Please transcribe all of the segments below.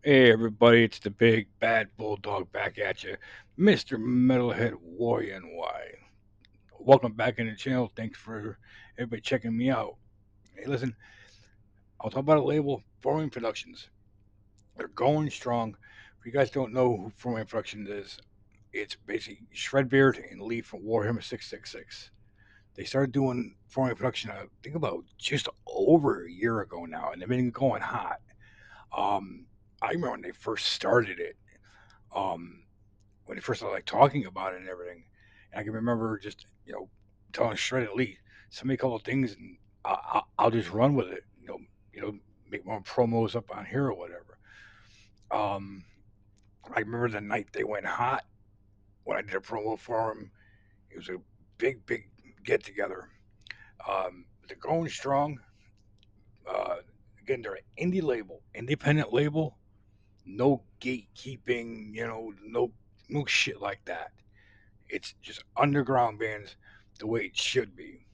Hey everybody, it's the big bad bulldog back at you, Mr. Metalhead Warrior and Y. Welcome back in the channel. Thanks for everybody checking me out. Hey, listen, I'll talk about a label, Foreign Productions. They're going strong. If you guys don't know who Foreign Productions is, it's basically Shredbeard and Lee from Warhammer 666. They started doing Foreign Production, I think about just over a year ago now, and they've been going hot. Um, I remember when they first started it. Um, when he first started like talking about it and everything. And I can remember just telling Shredded Lee, send me a couple of things and I'll just run with it. Make more promos up on here or whatever. Um, I remember the night they went hot when I did a promo for him. It was a big get together. They're going strong. Uh, Again, they're an indie label, independent label. No gatekeeping. No shit like that. It's just underground bands the way it should be.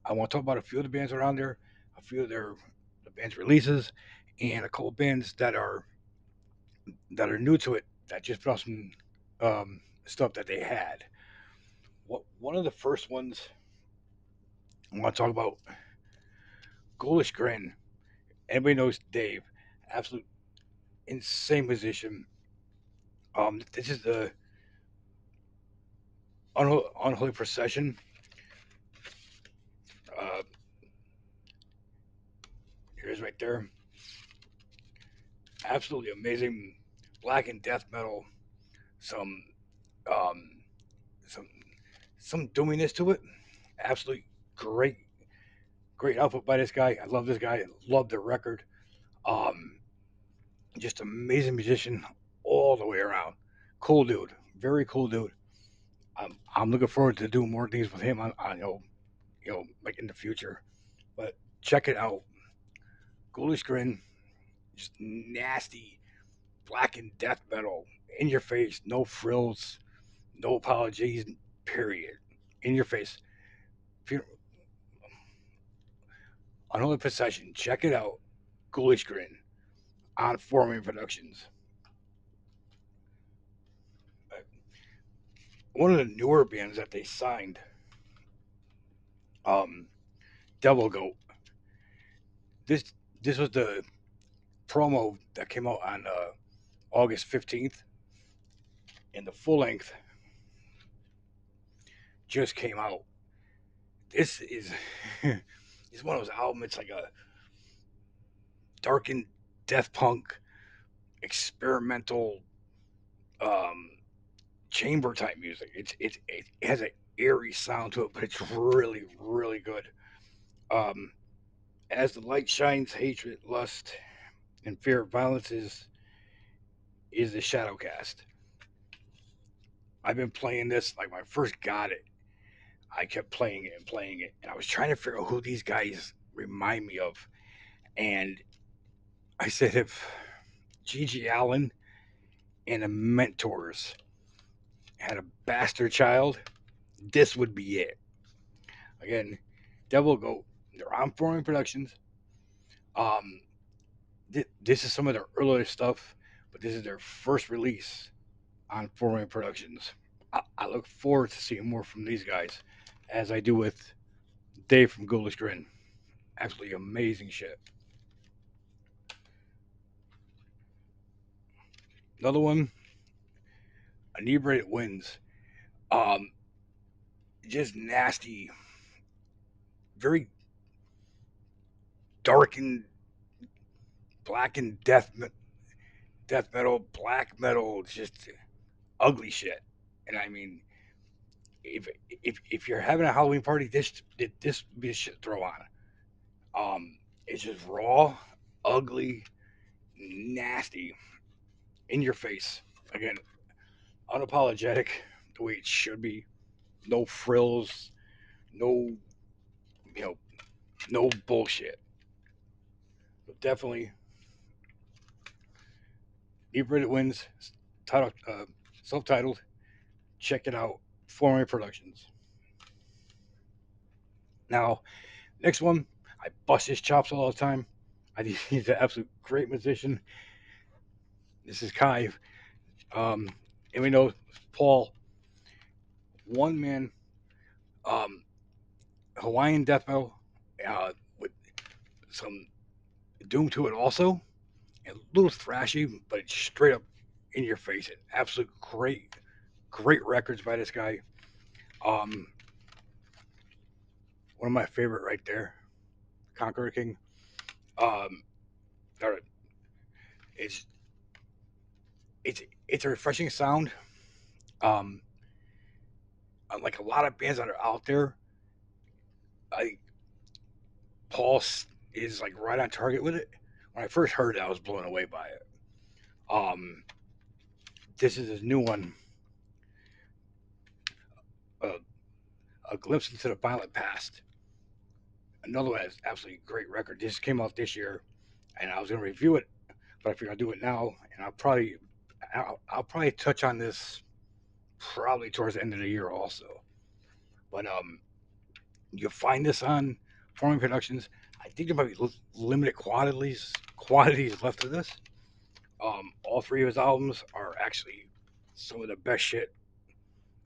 I want to talk about a few of the bands around there, a few of the band's releases, and a couple bands that are new to it that just put out some stuff that they had. One of the first ones I want to talk about, Ghoulish Grin. Everybody knows Dave, absolute insane musician. This is the Unholy Procession. Uh, Here's right there. Absolutely amazing black and death metal. Some um, some some doominess to it. Absolutely great, great output by this guy. I love this guy. I love the record. Um, just amazing musician all the way around. Cool dude, very cool dude. I'm looking forward to doing more things with him on like in the future. But check it out. Ghoulish Grin, just nasty black and death metal in your face, no frills, no apologies, period. In your face. If you Unholy Procession. Check it out. Ghoulish Grin on Foreman Productions. One of the newer bands that they signed, um, Devil Goat. This this was the promo that came out on August 15th, and the full length just came out. This is it's one of those albums. It's like a darkened death punk experimental um, chamber type music. It has an eerie sound to it, but it's really good. Um, as the light shines, hatred, lust, and fear of violence is the shadow cast. I've been playing this like when I first got it. I kept playing it and playing it, and I was trying to figure out who these guys remind me of. And I said, if Gigi Allen and the Mentors had a bastard child, this would be it. Again, Devil Goat. They're on Foreign Productions. Um, this is some of their earlier stuff, but this is their first release on Foreign Productions. I look forward to seeing more from these guys, as I do with Dave from Ghoulish Grin. Absolutely amazing shit. Another one, Inebriated Winds. Um, just nasty, very dark and black and death metal, black metal, just ugly shit. And I mean, if if you're having a Halloween party, this would be the shit to throw on. It's just raw, ugly, nasty, in your face. Again, unapologetic, the way it should be. No frills, no you know, no bullshit. But definitely, Deep Red Wins, title, self-titled. Check it out. Foreign Productions. Now, next one, I bust his chops all the time. I think he's an absolute great musician. This is Kai. Um, and we know Paul, one man, um, Hawaiian death metal, with some doom to it also, and a little thrashy, but it's straight up in your face. And absolute great records by this guy. Um, one of my favorite right there, Conqueror King. Um, or it's it's a refreshing sound. Um, Unlike a lot of bands that are out there, I Paul is like right on target with it. When I first heard it, I was blown away by it. Um, this is his new one, uh, A Glimpse into the Violent Past. Another one that's absolutely great record. This came out this year, and I was going to review it, but I figured I'll do it now, and I'll probably touch on this probably towards the end of the year also. But you'll find this on Forming Productions. I think there might be limited quantities left of this. All three of his albums are actually some of the best shit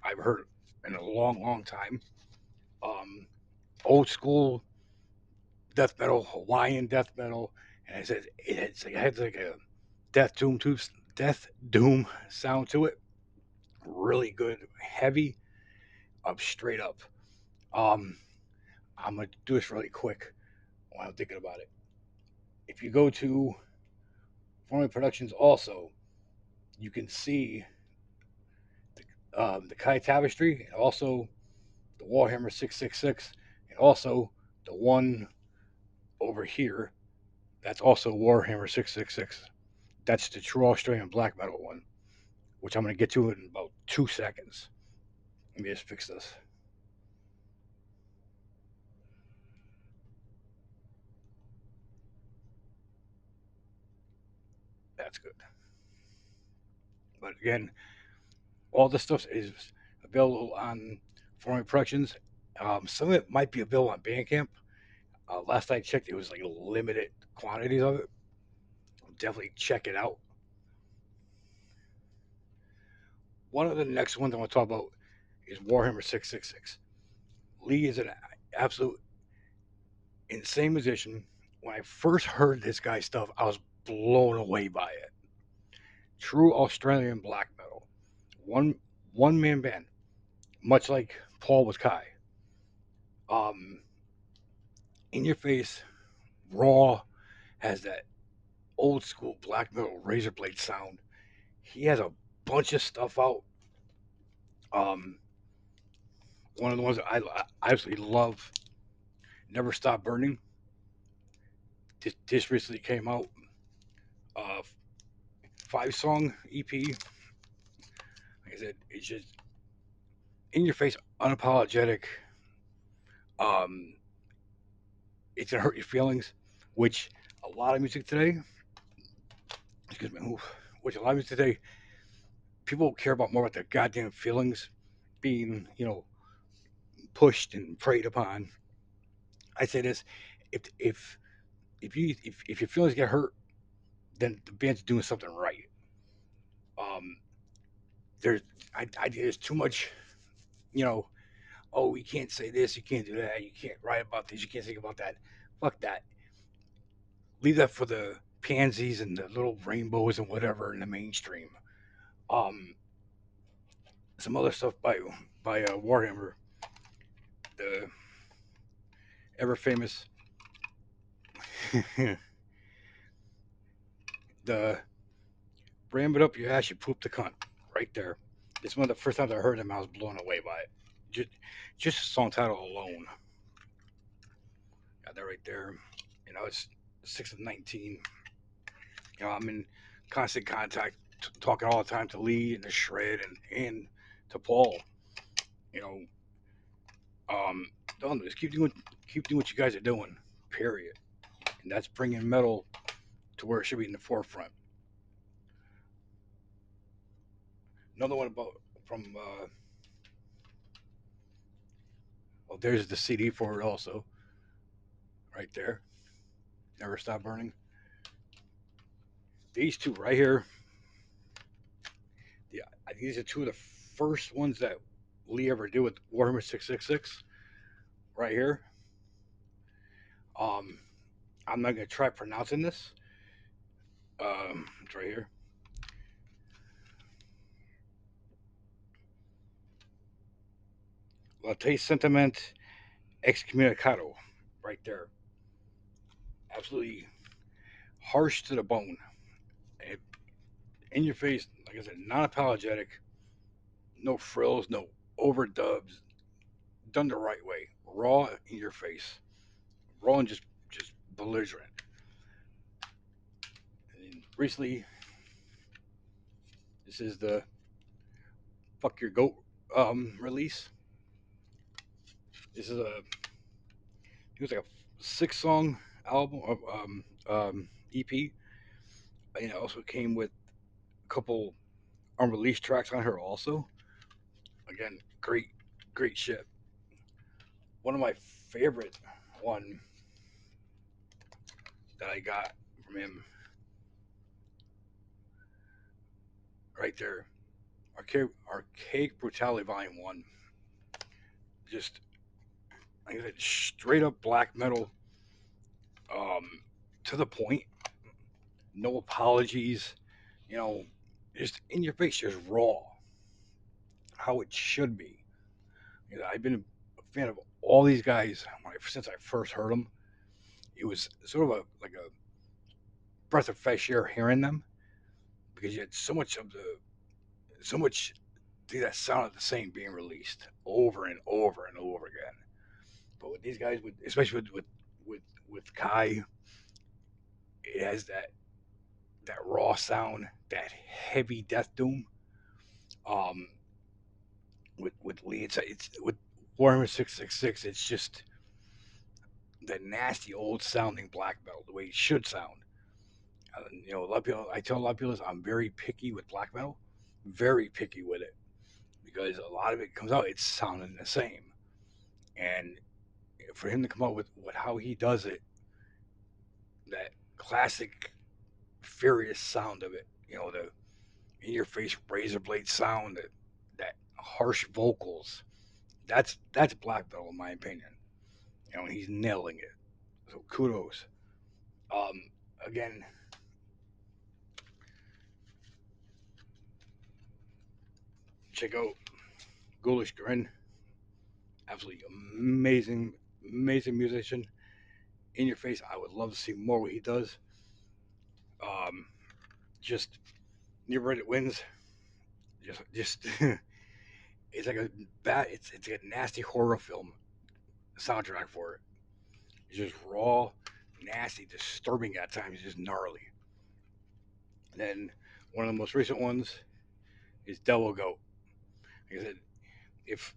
I've heard in a long time. Um, Old school death metal, Hawaiian death metal, and it has like a death doom to death doom sound to it. Really good, heavy, up straight up. Um, I'm gonna do this really quick while I'm thinking about it. If you go to Forming Productions, also you can see the Kai Tapestry, and also the Warhammer 666, and also the one over here. That's also Warhammer 666. That's the true Australian black metal one, which I'm going to get to in about 2 seconds. Let me just fix this. That's good. But again, all this stuff is available on Forming Productions. Some of it might be available on Bandcamp. Last I checked, it was like limited quantities of it. Definitely check it out. One of the next ones I want to talk about is Warhammer 666. Lee is an absolute insane musician. When I first heard this guy's stuff, I was blown away by it. True Australian black metal. One one man band, much like Paul was Kai. Um, in your face, raw, has that old school black metal razor blade sound. He has a bunch of stuff out. Um, one of the ones that I absolutely love, Never Stop Burning. This recently came out. 5 song EP. Like I said, it's just in your face, unapologetic. Um, it's gonna hurt your feelings, which a lot of music today, excuse me, which a lot of music today, people care about more about their goddamn feelings being, pushed and preyed upon. I say this: if if your feelings get hurt, then the band's doing something right. Um, there's there's too much, you know. Oh, you can't say this, you can't do that, you can't write about this, you can't think about that. Fuck that. Leave that for the pansies and the little rainbows and whatever in the mainstream. Um, some other stuff by Warhammer, the ever famous, the ram it up your ass, you poop the cunt, right there. It's one of the first times I heard him, I was blown away by it. Just, just the song title alone, got that right there. It's 6 of 19. I'm in constant contact, talking all the time to Lee and to Shred and to Paul. You know, don't just keep doing what you guys are doing. Period. And that's bringing metal to where it should be in the forefront. Another one about from well, there's the CD for it also, right there. Never Stop Burning. These two right here. these are two of the first ones that Lee ever did with Warhammer 666 right here. Um, I'm not gonna try pronouncing this. It's right here. Latte sentiment excommunicado, right there. Absolutely harsh to the bone. And in your face, like I said, non apologetic, no frills, no overdubs, done the right way. Raw in your face. Raw and just belligerent. And recently, this is the Fuck Your Goat release. This is a it was like a 6 song album of EP, and it also came with a couple unreleased tracks on her also. Again, great shit. One of my favorite one that I got from him right there. Archaic Brutality Volume 1. Just like I said, straight up black metal, um, to the point, no apologies, you know, just in your face, just raw, how it should be. You know, I've been a fan of all these guys since I first heard them. It was sort of a breath of fresh air hearing them because you had so much that sounded the same being released over and over and over again. But with these guys, especially with with Kai, it has that raw sound, that heavy death doom. Um, with Lee, it's with Warhammer 666. It's just the nasty old sounding black metal, the way it should sound. A lot of people, I tell a lot of people this, I'm very picky with black metal, very picky with it because a lot of it comes out, it's sounding the same. And for him to come out with how he does it, that classic furious sound of it, the in your face razor blade sound, that harsh vocals, that's black metal in my opinion. And he's nailing it. So kudos. Um, Again, check out Ghoulish Grin. Absolutely amazing musician. In your face. I would love to see more what he does. Um, just Near Reddit wins. Just it's like a it's like a nasty horror film soundtrack for it. It's just raw, nasty, disturbing at times, just gnarly. And then one of the most recent ones is Devil Goat. Like I said, if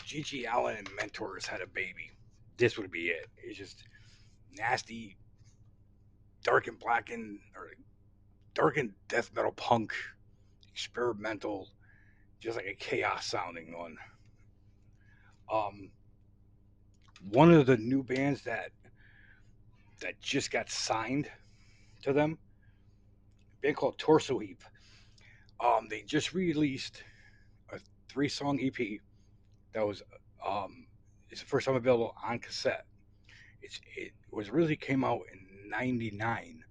Gigi Allen and Mentors had a baby, this would be it. It's just nasty, dark and blackened, or dark and death metal punk, experimental, just like a chaos sounding one. Um, One of the new bands that just got signed to them, a band called Torso Heap. They just released a 3 song EP that was it's the first time available on cassette. It was really came out in '99.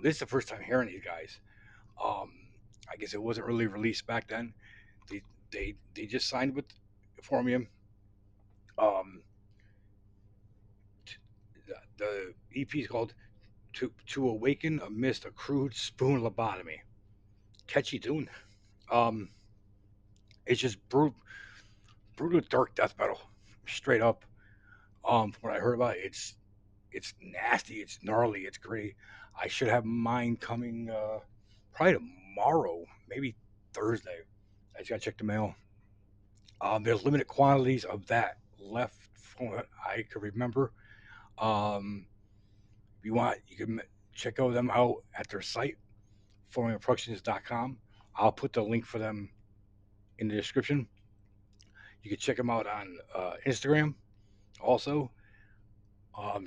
This is the first time hearing these guys. Um, I guess it wasn't really released back then. They they just signed with Formium. Um, the EP is called "To Awaken Amidst a Crude Spoon Lobotomy." Catchy tune. Um, it's just brutal dark death metal, straight up. From what I heard about it, it's nasty, it's gnarly, it's gritty. I should have mine coming probably tomorrow, maybe Thursday. I just gotta check the mail. There's limited quantities of that left from what I can remember. If you want, you can check out them out at their site, FOMORIANPRODUCTIONS.com. I'll put the link for them in the description. You can check them out on Instagram also.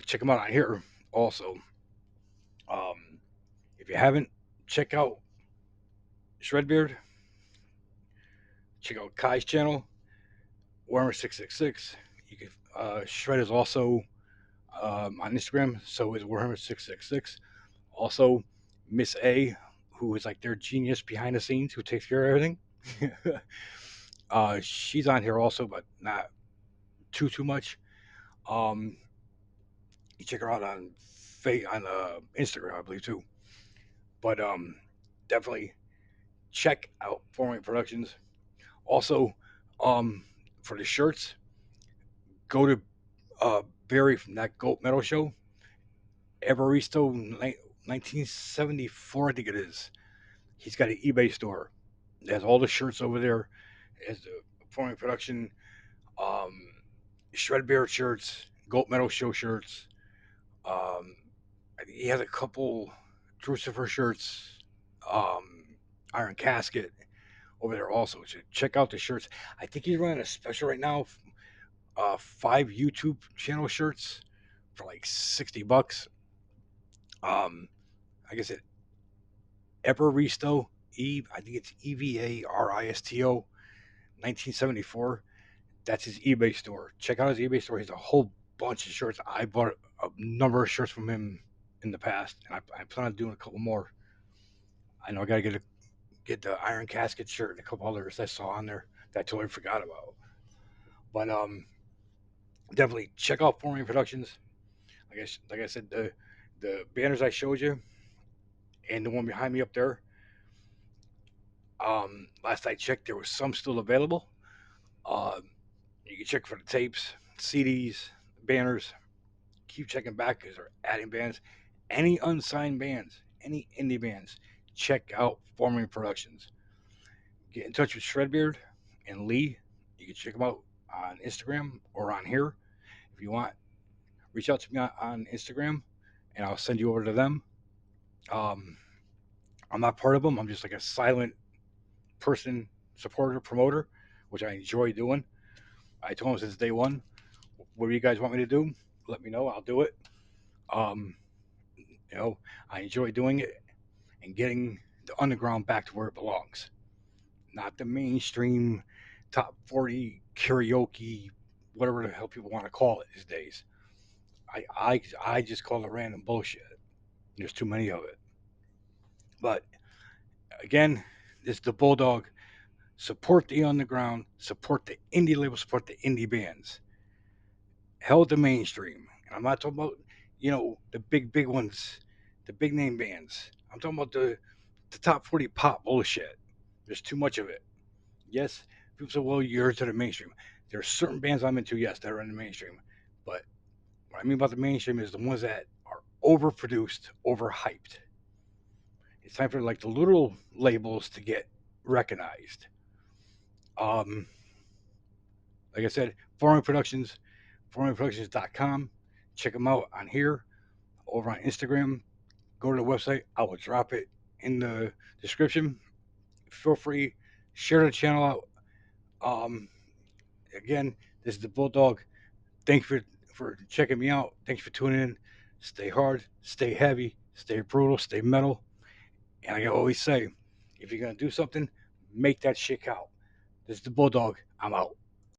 Check them out on here also. Um, if you haven't, check out Shredbeard. Check out Kai's channel, Warhammer 666. You can Shred is also on Instagram, so is Warhammer 666. Also, Miss A, who is like their genius behind the scenes, who takes care of everything. She's on here also, but not too much. Um, you check her out on Instagram, I believe too. But definitely check out Forming Productions. Also, um, for the shirts, go to Barry from that Goat Metal Show, Evaristo, 1974, I think it is. He's got an eBay store. It has all the shirts over there. It has the Forming Production, um, Shred Bear shirts, Goat Metal Show shirts. Um, he has a couple Crucifer shirts, um, Iron Casket over there also. So check out the shirts. I think he's running a special right now. 5 YouTube channel shirts for like $60. Like I said, Evaristo I think it's Evaristo, 1974. That's his eBay store. Check out his eBay store. He has a whole bunch of shirts. I bought a number of shirts from him in the past, and I plan on doing a couple more. I know I gotta get the Iron Casket shirt and a couple others I saw on there that I totally forgot about. But definitely check out Foreign Productions. Like I said, the banners I showed you and the one behind me up there. Last I checked, there was some still available. Um, you can check for the tapes, CDs, banners. Keep checking back because they're adding bands. Any unsigned bands, any indie bands, check out Forming Productions. Get in touch with Shredbeard and Lee. You can check them out on Instagram or on here if you want. Reach out to me on Instagram and I'll send you over to them. Um, I'm not part of them. I'm just like a silent person, supporter, promoter, which I enjoy doing. I told them since day one, whatever you guys want me to do, let me know. I'll do it. Um, you know, I enjoy doing it and getting the underground back to where it belongs, not the mainstream top 40 karaoke, whatever the hell people want to call it these days. I just call it random bullshit. There's too many of it. But again, it's the Bulldog. Support the underground, support the indie label, support the indie bands. Hell the mainstream. And I'm not talking about, the big ones, the big name bands. I'm talking about the top 40 pop bullshit. There's too much of it. Yes, people say, well, you're to the mainstream. There are certain bands I'm into, yes, that are in the mainstream. But what I mean about the mainstream is the ones that are overproduced, overhyped. It's time for like the little labels to get recognized. Um, like I said, Foreign Productions, foreignproductions.com. Check them out on here, over on Instagram. Go to the website. I will drop it in the description. Feel free, share the channel out. Um, Again, this is the Bulldog. Thanks for checking me out. Thanks for tuning in. Stay hard, stay heavy, stay brutal, stay metal. And I always say, if you're gonna do something, make that shit count. This is the Bulldog. I'm out.